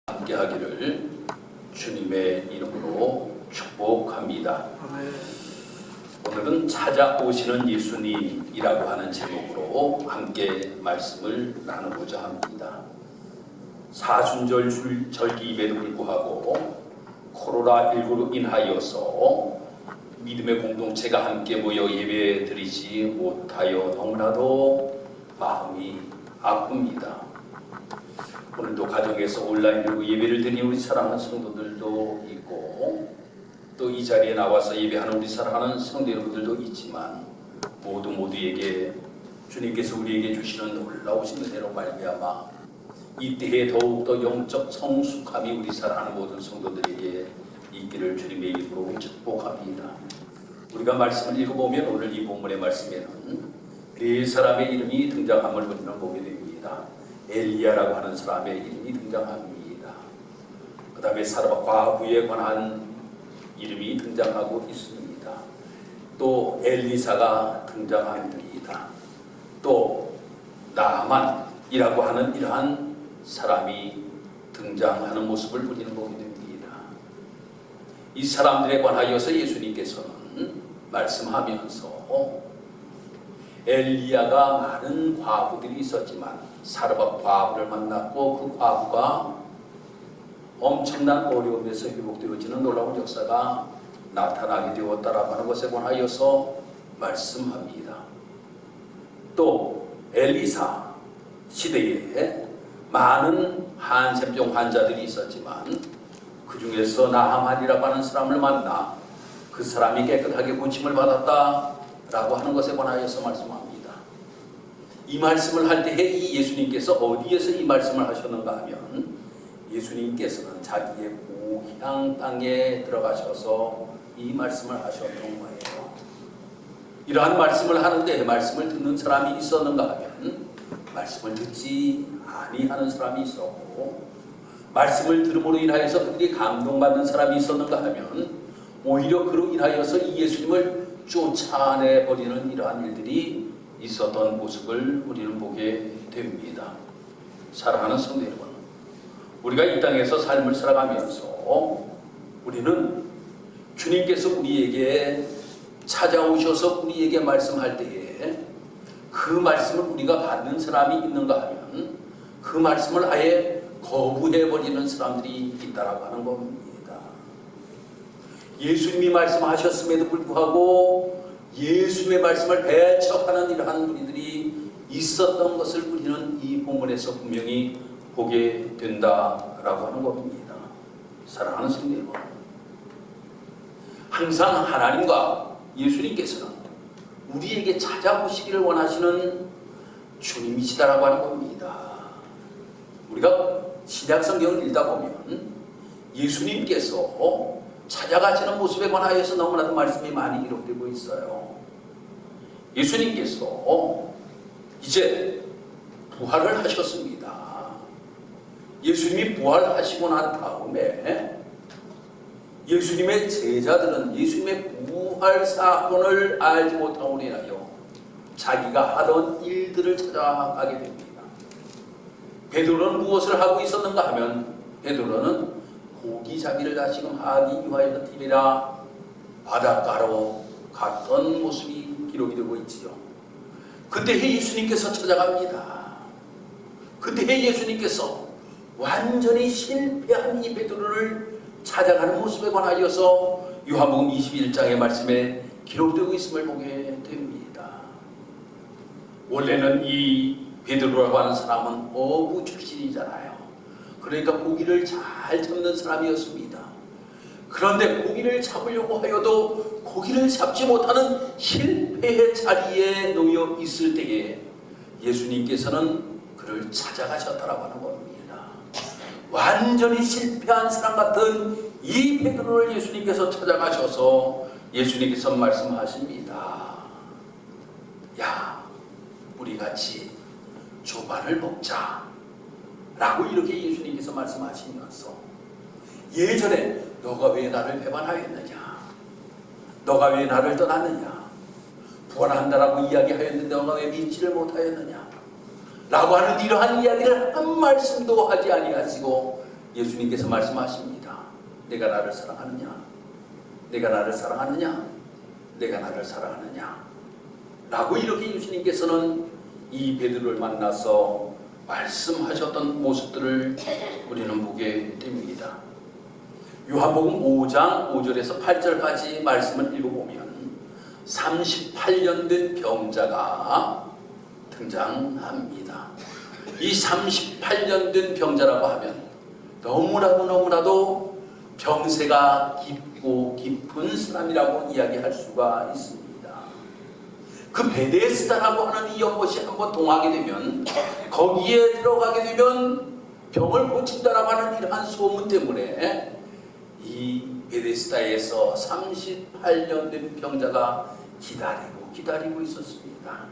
함께 하기를 주님의 이름으로 축복합니다. 오늘은 찾아오시는 예수님이라고 하는 제목으로 함께 말씀을 나누고자 합니다. 사순절 절기임에도 불구하고 코로나19로 인하여서 믿음의 공동체가 함께 모여 예배 드리지 못하여 너무나도 마음이 아픕니다. 오늘도 가정에서 온라인으로 예배를 드리는 우리 사랑하는 성도들도 있고 또 이 자리에 나와서 예배하는 우리 사랑하는 성도 여러분들도 있지만 모두에게 주님께서 우리에게 주시는 놀라우신 은혜로 말미암아 이 때에 더욱더 영적 성숙함이 우리 사랑하는 모든 성도들에게 있기를 주님의 이름으로 축복합니다. 우리가 말씀을 읽어보면 오늘 이 본문의 말씀에는 네 사람의 이름이 등장함을 우리는 보게 됩니다. 엘리야라고 하는 사람의 이름이 등장합니다. 그 다음에 사르밧 과부에 관한 이름이 등장하고 있습니다. 또 엘리사가 등장합니다. 또 나아만이라고 하는 이러한 사람이 등장하는 모습을 우리는 보게 됩니다. 이 사람들에 관하여서 예수님께서는 말씀하면서 엘리야가 많은 과부들이 있었지만 사르밧 과부를 만났고 그 과부가 엄청난 어려움에서 회복되어지는 놀라운 역사가 나타나게 되었다라고 하는 것에 관하여서 말씀합니다. 또 엘리사 시대에 많은 한센병 환자들이 있었지만 그 중에서 나아만이라고 하는 사람을 만나 그 사람이 깨끗하게 고침을 받았다라고 하는 것에 관하여서 말씀합니다. 이 말씀을 할 때에 이 예수님께서 어디에서 이 말씀을 하셨는가 하면 예수님께서는 자기의 고향 땅에 들어가셔서 이 말씀을 하셨던 거예요. 이러한 말씀을 하는데 말씀을 듣는 사람이 있었는가 하면 말씀을 듣지 아니하는 사람이 있었고 말씀을 들음으로 인하여서 그들이 감동받는 사람이 있었는가 하면 오히려 그로 인하여서 이 예수님을 쫓아내버리는 이러한 일들이 있었던 모습을 우리는 보게 됩니다. 사랑하는 성도 여러분, 우리가 이 땅에서 삶을 살아가면서 우리는 주님께서 우리에게 찾아오셔서 우리에게 말씀할 때에 그 말씀을 우리가 받는 사람이 있는가 하면 그 말씀을 아예 거부해버리는 사람들이 있다라고 하는 겁니다. 예수님이 말씀하셨음에도 불구하고 예수님의 말씀을 배척하는 이러한 우리들이 있었던 것을 우리는 이 본문에서 분명히 보게 된다라고 하는 겁니다. 사랑하는 성도 여러분, 항상 하나님과 예수님께서는 우리에게 찾아오시기를 원하시는 주님이시다라고 하는 겁니다. 우리가 신약 성경을 읽다 보면 예수님께서 찾아가시는 모습에 관하여서 너무나도 말씀이 많이 기록되고 있어요. 예수님께서 이제 부활을 하셨습니다. 예수님이 부활하시고 난 다음에 예수님의 제자들은 예수님의 부활 사건을 알지 못함으로 인하여 자기가 하던 일들을 찾아가게 됩니다. 베드로는 무엇을 하고 있었는가 하면 베드로는 고기잡이를 다시금 하기 위하여 팀이라 바닷가로 갔던 모습이 기록이 되고 있지요. 그때 예수님께서 찾아갑니다. 그때 예수님께서 완전히 실패한 이 베드로를 찾아가는 모습에 관하여서 요한복음 21장의 말씀에 기록되고 있음을 보게 됩니다. 원래는 이 베드로라고 하는 사람은 어부 출신이잖아요. 그러니까 고기를 잘 잡는 사람이었습니다. 그런데 고기를 잡으려고 하여도 고기를 잡지 못하는 실패의 자리에 놓여 있을 때에 예수님께서는 그를 찾아가셨다라고 하는 겁니다. 완전히 실패한 사람 같은 이 베드로를 예수님께서 찾아가셔서 예수님께서 말씀하십니다. 야, 우리 같이 조반을 먹자 라고 이렇게 예수님께서 말씀하시면서 예전에 너가 왜 나를 배반하였느냐, 너가 왜 나를 떠났느냐, 부활한다라고 이야기하였는데 너가 왜 믿지를 못하였느냐 라고 하는 이러한 이야기를 한 말씀도 하지 아니하시고 예수님께서 말씀하십니다. 내가 나를 사랑하느냐? 내가 나를 사랑하느냐? 내가 나를 사랑하느냐? 라고 이렇게 예수님께서는 이 베드로를 만나서 말씀하셨던 모습들을 우리는 보게 됩니다. 요한복음 5장 5절에서 8절까지 말씀을 읽어보면 38년 된 병자가 등장합니다. 이 38년 된 병자라고 하면 너무나도 병세가 깊고 깊은 사람이라고 이야기할 수가 있습니다. 그 베데스다라고 하는 이 연못이 한번 동하게 되면, 거기에 들어가게 되면 병을 고친다라고 하는 이러한 소문 때문에 이 베데스다에서 38년 된 병자가 기다리고 있었습니다.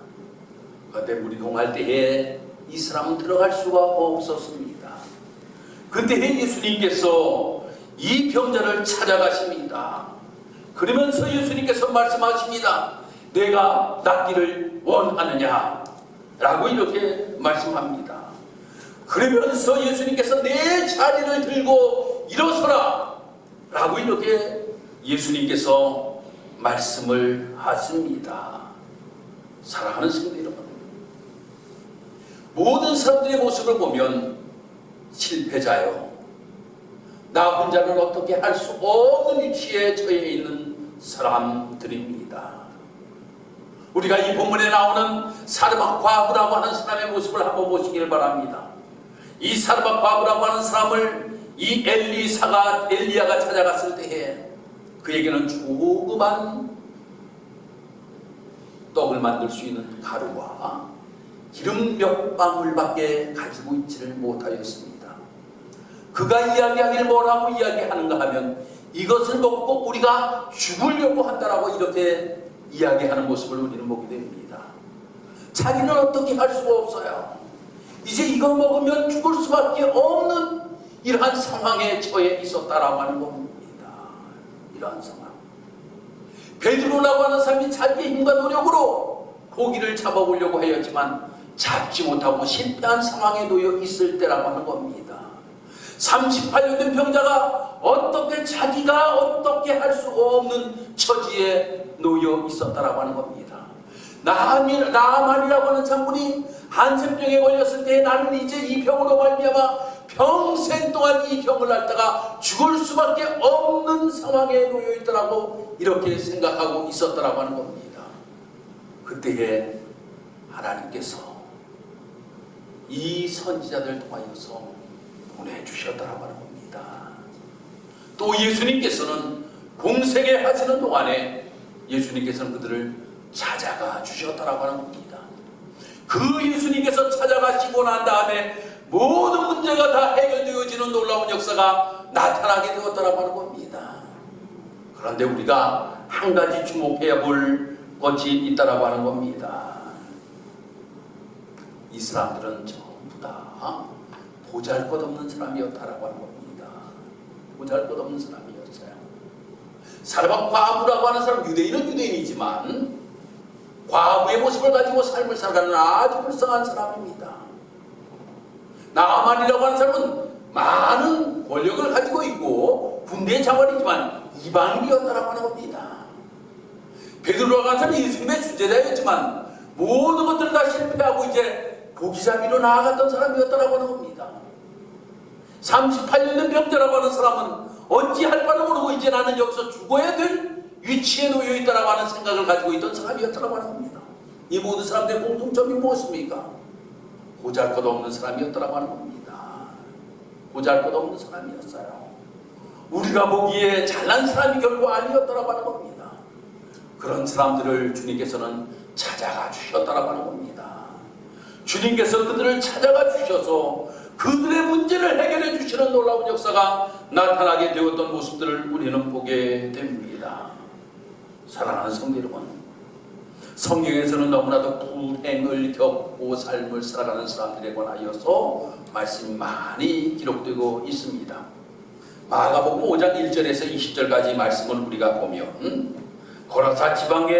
그런데 물이 동할 때에 이 사람은 들어갈 수가 없었습니다. 그때 예수님께서 이 병자를 찾아가십니다. 그러면서 예수님께서 말씀하십니다. 내가 낫기를 원하느냐? 라고 이렇게 말씀합니다. 그러면서 예수님께서 내 자리를 들고 일어서라! 라고 이렇게 예수님께서 말씀을 하십니다. 사랑하는 성도 여러분, 모든 사람들의 모습을 보면 실패자요, 나 혼자는 어떻게 할 수 없는 위치에 처해 있는 사람들입니다. 우리가 이 본문에 나오는 사르밧 과부라고 하는 사람의 모습을 한번 보시기를 바랍니다. 이 사르밧 과부라고 하는 사람을 이 엘리야가 찾아갔을 때에 그에게는 조그만 떡을 만들 수 있는 가루와 기름 몇 방울밖에 가지고 있지를 못하였습니다. 그가 이야기하기를 뭐라고 이야기하는가 하면 이것을 먹고 우리가 죽으려고 한다라고 이렇게 이야기하는 모습을 우리는 보게 됩니다. 자기는 어떻게 할 수가 없어요. 이제 이거 먹으면 죽을 수밖에 없는 이러한 상황에 처해 있었다라고 하는 겁니다. 이러한 상황. 베드로라고 하는 사람이 자기의 힘과 노력으로 고기를 잡아보려고 하였지만 잡지 못하고 실패한 상황에 놓여 있을 때라고 하는 겁니다. 38년 된 병자가 자기가 어떻게 할 수 없는 처지에 놓여 있었다라고 하는 겁니다. 나아만이라고 하는 장군이 한센병에 걸렸을 때 나는 이제 이 병으로 말미암아 평생 동안 이 병을 앓다가 죽을 수밖에 없는 상황에 놓여 있더라고 이렇게 생각하고 있었더라고 하는 겁니다. 그때에 하나님께서 이 선지자들 통하여서 보내주셨더라고 하는 겁니다. 또 예수님께서는 공생애 하시는 동안에 예수님께서는 그들을 찾아가 주셨다라고 하는 겁니다. 그 예수님께서 찾아가시고 난 다음에 모든 문제가 다 해결되어지는 놀라운 역사가 나타나게 되었다라고 하는 겁니다. 그런데 우리가 한 가지 주목해야 볼 것이 있다라고 하는 겁니다. 이 사람들은 전부 다 보잘것없는 사람이었다라고 하는 겁니다. 보잘것없는 사람이었어요. 사르밧 과부라고 하는 사람, 유대인은 유대인이지만 과부의 모습을 가지고 삶을 살아가는 아주 불쌍한 사람입니다. 나아만이라고 하는 사람은 많은 권력을 가지고 있고 군대의 장관이지만 이방인이었다라고 하는 겁니다. 베드로라고 하는 사람이 예수님의 수제자였지만 모든 것들을 다 실패하고 이제 고기잡이로 나아갔던 사람이었다라고 하는 겁니다. 38년 된 병자라고 하는 사람은 어찌할 바를 모르고 이제 나는 여기서 죽어야 될 위치에 놓여 있다라고 하는 생각을 가지고 있던 사람이었다라고 하는 겁니다. 이 모든 사람들의 공통점이 무엇입니까? 보잘것없는 사람이었다라고 하는 겁니다. 보잘것없는 사람이었어요. 우리가 보기에 잘난 사람이 결코 아니었다라고 하는 겁니다. 그런 사람들을 주님께서는 찾아가 주셨다라고 하는 겁니다. 주님께서 그들을 찾아가 주셔서 그들의 문제를 해결해 주시는 놀라운 역사가 나타나게 되었던 모습들을 우리는 보게 됩니다. 사랑하는 성도 여러분, 성경에서는 너무나도 불행을 겪고 삶을 살아가는 사람들에 관하여서 말씀이 많이 기록되고 있습니다. 마가복음 5장 1절에서 20절까지 말씀을 우리가 보면 고라사 지방에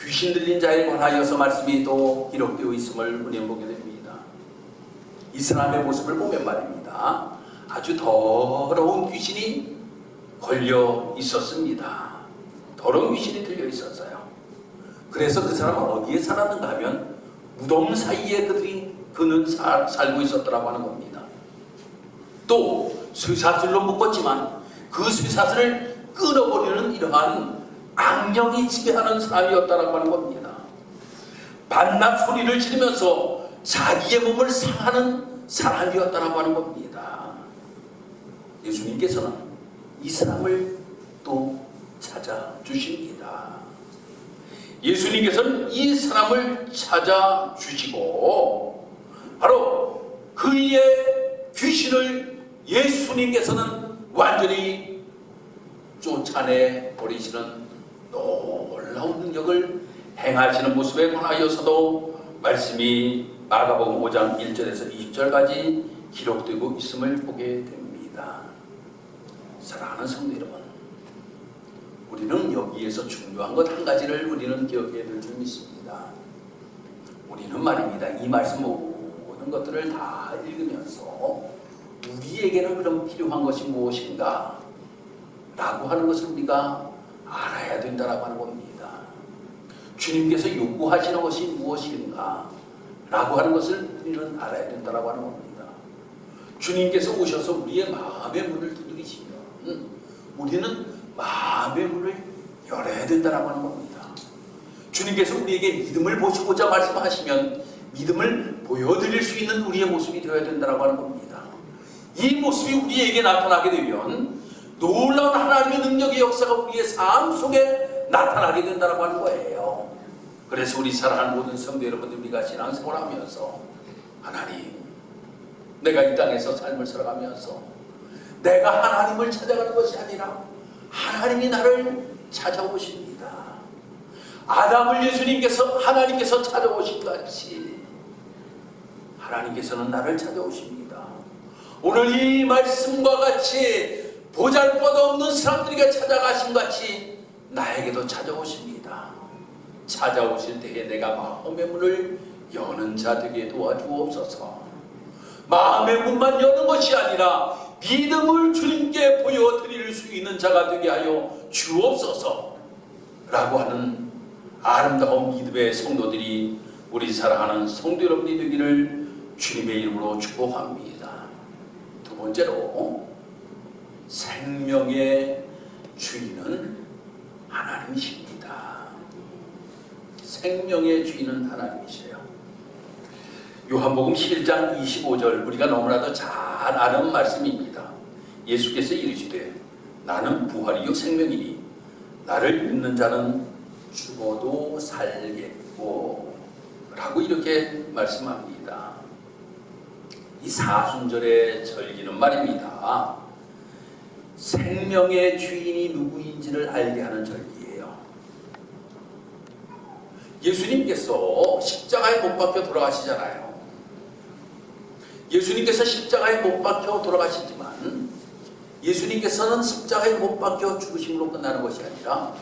귀신 들린 자에 관하여서 말씀이 또 기록되어 있음을 우리는 보게 됩니다. 이 사람의 모습을 보면 말입니다. 아니라 아주 더러운 귀신이 걸려 있었습니다. 더러운 귀신이 들려 있었어요. 그래서 그 사람은 어디에 살았는가 하면 무덤 사이에 그는 살고 있었더라고 하는 겁니다. 또 쇠사슬로 묶었지만 그 쇠사슬을 끊어버리는 이러한 악령이 지배하는 사람이었다라고 하는 겁니다. 반납 소리를 지르면서 자기의 몸을 상하는 사람이었다라고 하는 겁니다. 예수님께서는 이 사람을 또 찾아주십니다. 예수님께서는 이 사람을 찾아주시고 바로 그의 귀신을 예수님께서는 완전히 쫓아내 버리시는 놀라운 능력을 행하시는 모습에 관하여서도 말씀이 마가복음 5장 1절에서 20절까지 기록되고 있음을 보게 됩니다. 사랑하는 성도 여러분, 우리는 여기에서 중요한 것 한 가지를 우리는 기억해야 될 줄 믿습니다. 우리는 말입니다, 이 말씀 모든 것들을 다 읽으면서 우리에게는 그럼 필요한 것이 무엇인가 라고 하는 것을 우리가 알아야 된다라고 하는 겁니다. 주님께서 요구하시는 것이 무엇인가 라고 하는 것을 우리는 알아야 된다라고 하는 겁니다. 주님께서 오셔서 우리의 마음의 문을 두드리시면 우리는 마음의 문을 열어야 된다라고 하는 겁니다. 주님께서 우리에게 믿음을 보시고자 말씀하시면 믿음을 보여드릴 수 있는 우리의 모습이 되어야 된다라고 하는 겁니다. 이 모습이 우리에게 나타나게 되면 놀라운 하나님의 능력의 역사가 우리의 삶 속에 나타나게 된다라고 하는 거예요. 그래서 우리 사랑하는 모든 성도 여러분들, 우리가 신앙생활을 하면서 하나님, 내가 이 땅에서 삶을 살아가면서 내가 하나님을 찾아가는 것이 아니라 하나님이 나를 찾아오십니다. 아담을 예수님께서 하나님께서 찾아오신 같이 하나님께서는 나를 찾아오십니다. 오늘 이 말씀과 같이 보잘것없는 사람들에게 찾아가신 같이 나에게도 찾아오십니다. 찾아오실 때에 내가 마음의 문을 여는 자 되게 도와주옵소서. 마음의 문만 여는 것이 아니라 믿음을 주님께 보여드릴 수 있는 자가 되게 하여 주옵소서 라고 하는 아름다운 믿음의 성도들이, 우리 사랑하는 성도 여러분이 되기를 주님의 이름으로 축복합니다. 두 번째로, 생명의 주인은 하나님이십니다. 생명의 주인은 하나님이세요. 요한복음 11장 25절, 우리가 너무나도 잘 아는 말씀입니다. 예수께서 이르시되 나는 부활이요 생명이니 나를 믿는 자는 죽어도 살겠고 라고 이렇게 말씀합니다. 이 사순절의 절기는 말입니다, 생명의 주인이 누구인지를 알게 하는 절기예요. 예수님께서 십자가에 못 박혀 돌아가시잖아요. 예수님께서 십자가에 못 박혀 돌아가시지만 예수님께서는 십자가에 못 박혀 죽으심으로 끝나는 것이 아니라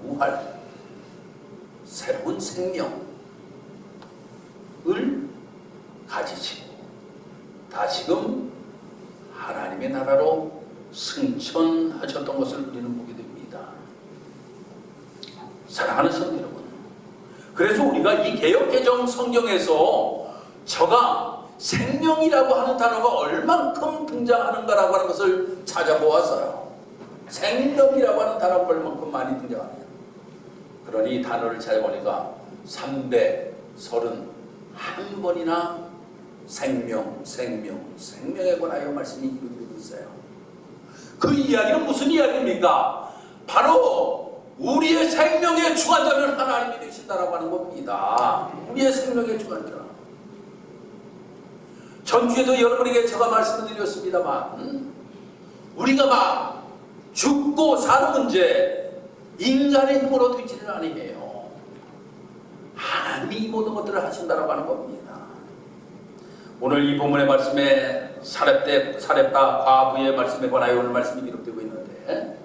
부활, 새로운 생명을 가지시고 다시금 하나님의 나라로 승천하셨던 것을 우리는 보게 됩니다. 사랑하는 성도 여러분, 그래서 우리가 이 개역개정 성경에서 저가 생명이라고 하는 단어가 얼만큼 등장하는가라고 하는 것을 찾아보았어요. 생명이라고 하는 단어가 얼만큼 많이 등장하네요. 그러니 이 단어를 찾아보니까 331번이나 생명에 관하여 말씀이 이루어지고 있어요. 그 이야기는 무슨 이야기입니까? 바로 우리의 생명의 주관자는 하나님이 되신다라고 하는 겁니다. 우리의 생명의 주관자. 전주에도 여러분에게 제가 말씀을 드렸습니다만, 우리가 막 죽고 사는 문제 인간의 힘으로 되지는 아니에요. 하나님이 이 모든 것들을 하신다라고 하는 겁니다. 오늘 이 본문의 말씀에 사렙다 과부의 말씀에 관하여 오늘 말씀이 기록되고 있는데,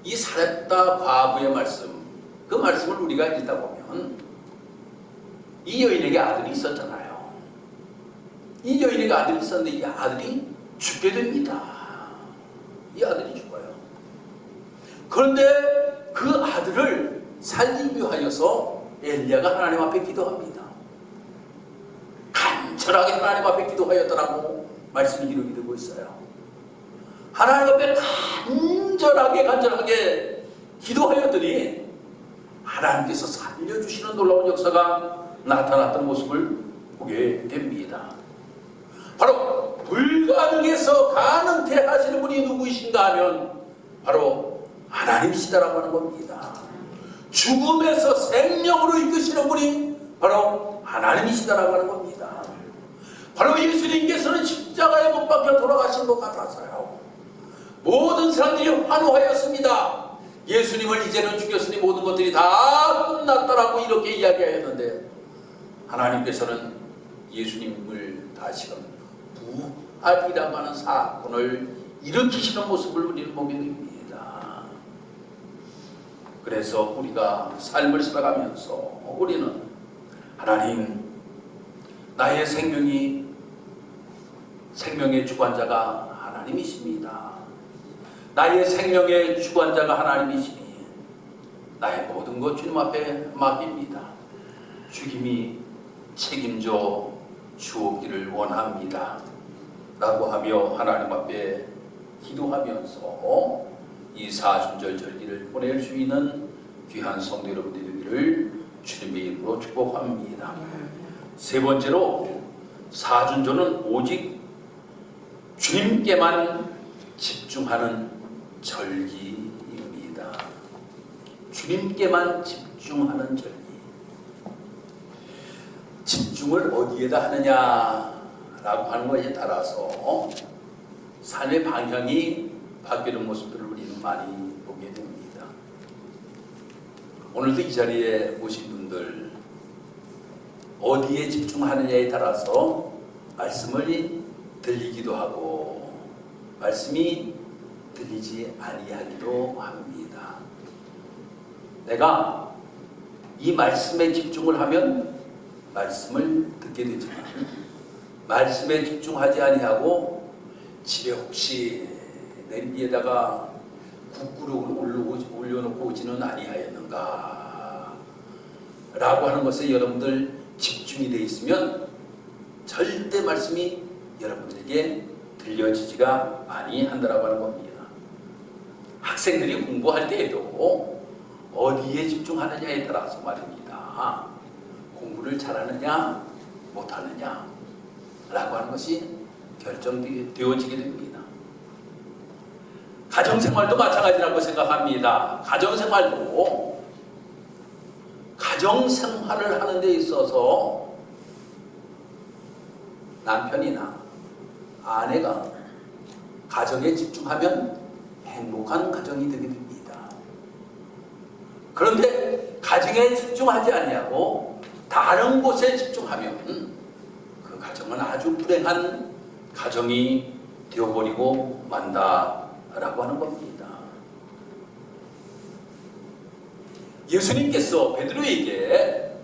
이 사렙다 과부의 말씀, 그 말씀을 우리가 읽다 보면 이 여인에게 아들이 있었잖아요. 이 여인에게 아들이 있었는데 이 아들이 죽게 됩니다. 이 아들이 죽어요. 그런데 그 아들을 살리기 위하여서 엘리야가 하나님 앞에 기도합니다. 간절하게 하나님 앞에 기도하였더라고 말씀이 기록이 되고 있어요. 하나님 앞에 간절하게 기도하였더니 하나님께서 살려주시는 놀라운 역사가 나타났던 모습을 보게 됩니다. 바로 불가능에서 가능케 하시는 분이 누구이신가 하면 바로 하나님이시다라고 하는 겁니다. 죽음에서 생명으로 이끄시는 분이 바로 하나님이시다라고 하는 겁니다. 바로 예수님께서는 십자가에 못 박혀 돌아가신 것 같아서요. 모든 사람들이 환호하였습니다. 예수님을 이제는 죽였으니 모든 것들이 다 끝났다라고 이렇게 이야기하였는데 하나님께서는 예수님을 다시금 부활이라고 하는 사건을 일으키시는 모습을 우리는 보게 됩니다. 그래서 우리가 삶을 살아가면서 우리는 하나님, 나의 생명의 주관자가 하나님이십니다. 나의 생명의 주관자가 하나님이시니 나의 모든 것 주님 앞에 맡깁니다. 주님이 책임져 주옵기를 원합니다. 라고 하며 하나님 앞에 기도하면서 이 사순절 절기를 보낼 수 있는 귀한 성도 여러분들이 되기를 주님의 이름으로 축복합니다. 세 번째로 사순절은 오직 주님께만 집중하는 절기입니다. 주님께만 집중하는 절기. 집중을 어디에다 하느냐라고 하는 것에 따라서 삶의 방향이 바뀌는 모습들을 우리는 많이 보게 됩니다. 오늘도 이 자리에 오신 분들 어디에 집중하느냐에 따라서 말씀을 들리기도 하고 말씀이 들리지 아니하기도 합니다. 내가 이 말씀에 집중을 하면 말씀을 듣게 되지만 말씀에 집중하지 아니하고 집에 혹시 냄비에다가 국구를 올려놓고 오지는 아니하였는가 라고 하는 것에 여러분들 집중이 되어 있으면 절대 말씀이 여러분들에게 들려지지가 아니한다라고 하는 겁니다. 학생들이 공부할 때에도 어디에 집중하느냐에 따라서 말입니다. 공부를 잘하느냐 못하느냐 라고 하는 것이 결정되어지게 됩니다. 가정생활도 마찬가지라고 생각합니다. 가정생활을 하는 데 있어서 남편이나 아내가 가정에 집중하면 행복한 가정이 되게 됩니다. 그런데 가정에 집중하지 아니하고 다른 곳에 집중하면 그 가정은 아주 불행한 가정이 되어버리고 만다라고 하는 겁니다. 예수님께서 베드로에게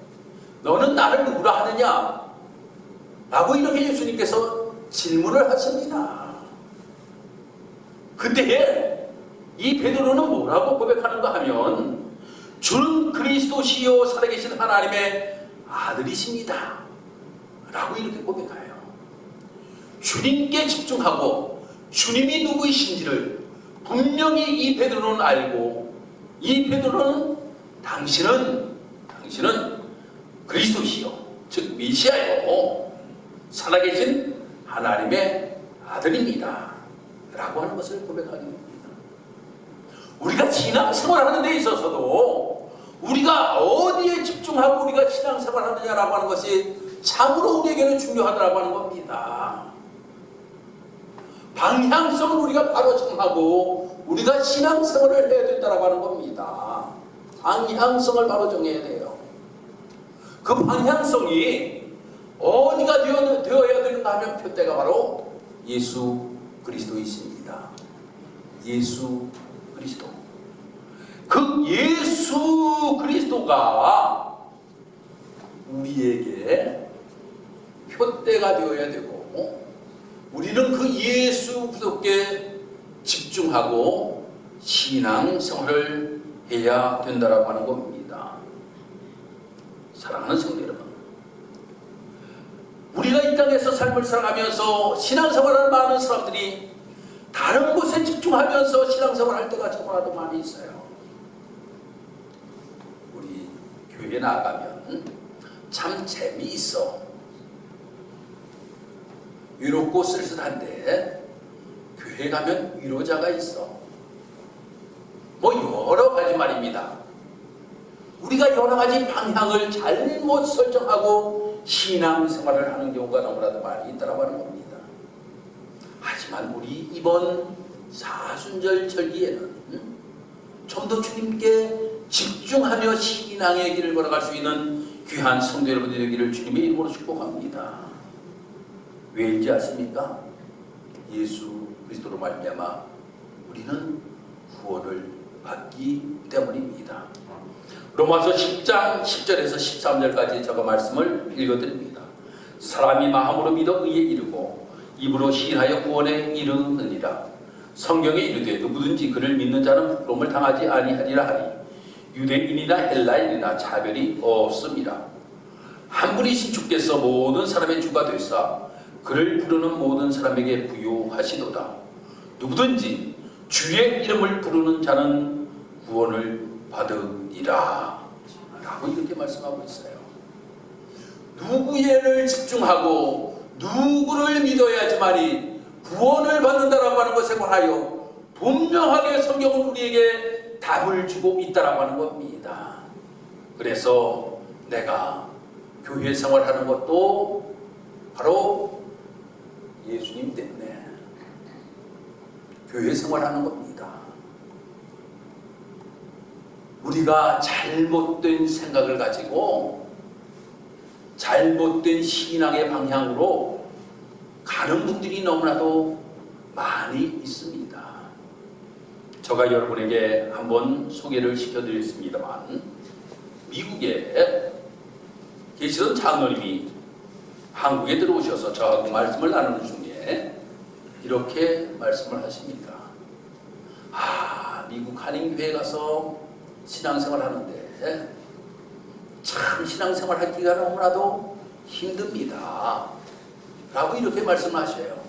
너는 나를 누구라 하느냐? 라고 이렇게 예수님께서 질문을 하십니다. 그때 이 베드로는 뭐라고 고백하는가 하면 주는 그리스도시요 살아계신 하나님의 아들이십니다. 라고 이렇게 고백해요. 주님께 집중하고 주님이 누구이신지를 분명히 이 베드로는 알고 이 베드로는 당신은 그리스도시요 즉 메시아요 살아계신 하나님의 아들입니다. 라고 하는 것을 고백하게 됩니다. 우리가 신앙생활하는 데 있어서도 우리가 어디에 집중하고 우리가 신앙생활하느냐라고 하는 것이 참으로 우리에게는 중요하다고 하는 겁니다. 방향성을 우리가 바로 정하고 우리가 신앙생활을 해야 된다고 하는 겁니다. 방향성을 바로 정해야 돼요. 그 방향성이 어디가 되어야 되는가 하면 표대가 바로 예수 그리스도이십니다. 예수 그리스도. 그 예수 그리스도가 우리에게 표대가 되어야 되고 우리는 그 예수 그리스도께 집중하고 신앙생활을 해야 된다라고 하는 겁니다. 사랑하는 성도 여러분, 우리가 이 땅에서 삶을 살아가면서 신앙생활을 많은 사람들이 다른 곳에 집중하면서 신앙생활을 할 때가 정말로 많이 있어요. 우리 교회 나가면 참 재미있어. 위롭고 쓸쓸한데 교회 가면 위로자가 있어. 뭐 여러 가지 말입니다. 우리가 여러 가지 방향을 잘못 설정하고 신앙생활을 하는 경우가 너무나도 많이 있다고 하는 겁니다. 하지만 우리 이번 사순절 절기에는 좀 더 주님께 집중하며 신앙의 길을 걸어갈 수 있는 귀한 성도 여러분들이 되기를 주님의 이름으로 축복합니다. 왜인지 아십니까? 예수 그리스도로 말미암아 우리는 구원을 받기 때문입니다. 로마서 10장 10절에서 13절까지 제가 말씀을 읽어드립니다. 사람이 마음으로 믿어 의에 이르고 입으로 시인하여 구원에 이르느니라. 성경에 이르되 누구든지 그를 믿는 자는 부끄러움을 당하지 아니하리라 하니 유대인이나 헬라인이나 차별이 없습니다. 한 분이신 주께서 모든 사람의 주가 되사 그를 부르는 모든 사람에게 부요하시도다. 누구든지 주의 이름을 부르는 자는 구원을 받으리라 라고 이렇게 말씀하고 있어요. 누구에를 집중하고 누구를 믿어야지만이 구원을 받는다라고 하는 것에 관하여 분명하게 성경은 우리에게 답을 주고 있다라고 하는 겁니다. 그래서 내가 교회 생활하는 것도 바로 예수님 때문에 교회 생활하는 겁니다. 우리가 잘못된 생각을 가지고 잘못된 신앙의 방향으로 가는 분들이 너무나도 많이 있습니다. 제가 여러분에게 한번 소개를 시켜드렸습니다만 미국에 계시던 장로님이 한국에 들어오셔서 저하고 말씀을 나누는 중에 이렇게 말씀을 하십니다. 미국 한인교회에 가서 신앙생활 하는데 참 신앙생활 하기가 너무나도 힘듭니다 라고 이렇게 말씀하셔요.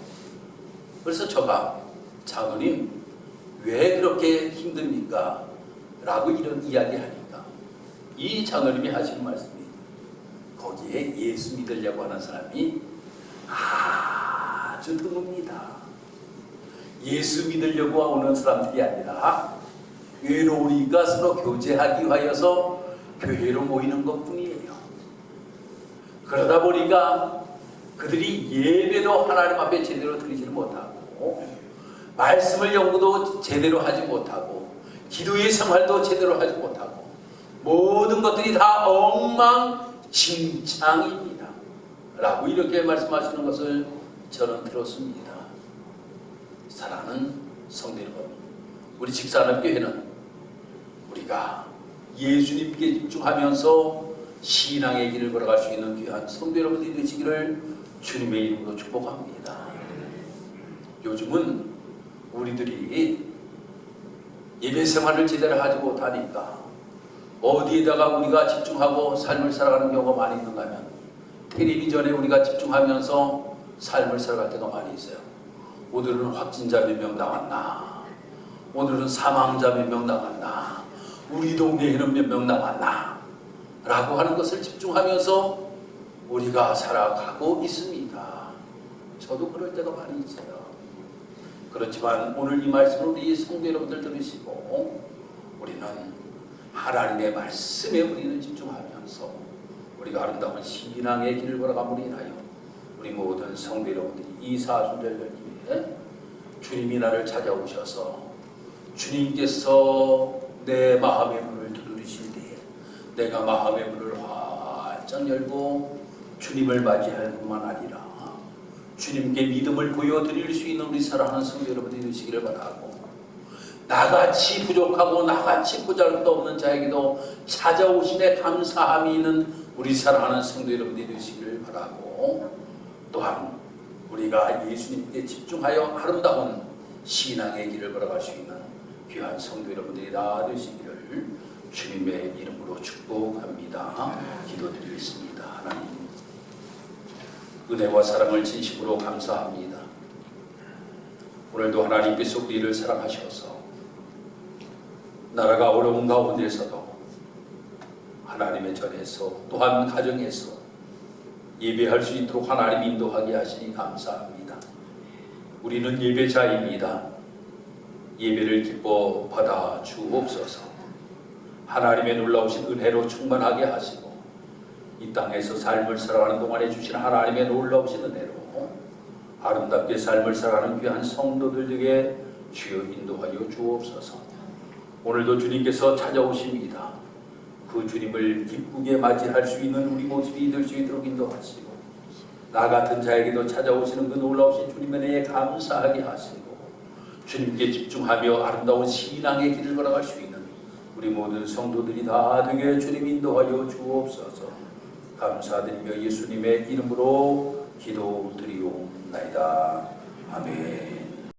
그래서 제가 장로님 왜 그렇게 힘듭니까? 라고 이런 이야기하니까 이 장로님이 하시는 말씀이 거기에 예수 믿으려고 하는 사람이 아주 드뭅니다. 예수 믿으려고 오는 사람들이 아니라 외로우니까 서로 교제하기 위하여서 교회로 모이는 것뿐이에요. 그러다 보니까 그들이 예배도 하나님 앞에 제대로 드리지 못하고 말씀을 연구도 제대로 하지 못하고 기도의 생활도 제대로 하지 못하고 모든 것들이 다 엉망진창입니다 라고 이렇게 말씀하시는 것을 저는 들었습니다. 사랑하는 성도 여러분, 우리 직사하나교회는 우리가 예수님께 집중하면서 신앙의 길을 걸어갈 수 있는 귀한 성도 여러분들이 되시기를 주님의 이름으로 축복합니다. 요즘은 우리들이 예배 생활을 제대로 하지 못하니까 어디에다가 우리가 집중하고 삶을 살아가는 경우가 많이 있는가 하면 텔레비전에 우리가 집중하면서 삶을 살아갈 때가 많이 있어요. 오늘은 확진자 몇 명 나왔나, 오늘은 사망자 몇 명 나왔나, 우리 동네에는 몇 명 나왔나 라고 하는 것을 집중하면서 우리가 살아가고 있습니다. 저도 그럴 때가 많이 있어요. 그렇지만 오늘 이 말씀을 우리 성도 여러분들 들으시고 우리는 하나님의 말씀에 우리는 집중하면서 우리가 아름다운 신앙의 길을 걸어감으로 인하여 우리 모든 성도 여러분들이 이 사순절 절기에 주님이 나를 찾아오셔서 주님께서 내 마음의 문을 두드리실 때에 내가 마음의 문을 활짝 열고 주님을 맞이할 뿐만 아니라 주님께 믿음을 보여드릴 수 있는 우리 사랑하는 성도 여러분들이 되시기를 바라고, 나같이 부족하고 나같이 보잘것도 없는 자에게도 찾아오심에 감사함이 있는 우리 사랑하는 성도 여러분들이 되시기를 바라고, 또한 우리가 예수님께 집중하여 아름다운 신앙의 길을 걸어갈 수 있는 귀한 성도 여러분들이 다 되시기를 주님의 이름으로 축복합니다. 기도드리겠습니다. 하나님, 은혜와 사랑을 진심으로 감사합니다. 오늘도 하나님께서 우리를 사랑하셔서 나라가 어려운 가운데서도 하나님의 전에서 또한 가정에서 예배할 수 있도록 하나님 인도하게 하시니 감사합니다. 우리는 예배자입니다. 예배를 기뻐 받아 주옵소서. 하나님의 놀라우신 은혜로 충만하게 하시고 이 땅에서 삶을 살아가는 동안에 주신 하나님의 놀라우신 은혜로 아름답게 삶을 살아가는 귀한 성도들에게 주여 인도하여 주옵소서. 오늘도 주님께서 찾아오십니다. 그 주님을 기쁘게 맞이할 수 있는 우리 모습이 될 수 있도록 인도하시고 나 같은 자에게도 찾아오시는 그 놀라우신 주님의 은혜에 감사하게 하시고 주님께 집중하며 아름다운 신앙의 길을 걸어갈 수 있는 우리 모든 성도들이 다 되게 주님 인도하여 주옵소서. 감사드리며 예수님의 이름으로 기도드리옵나이다. 아멘.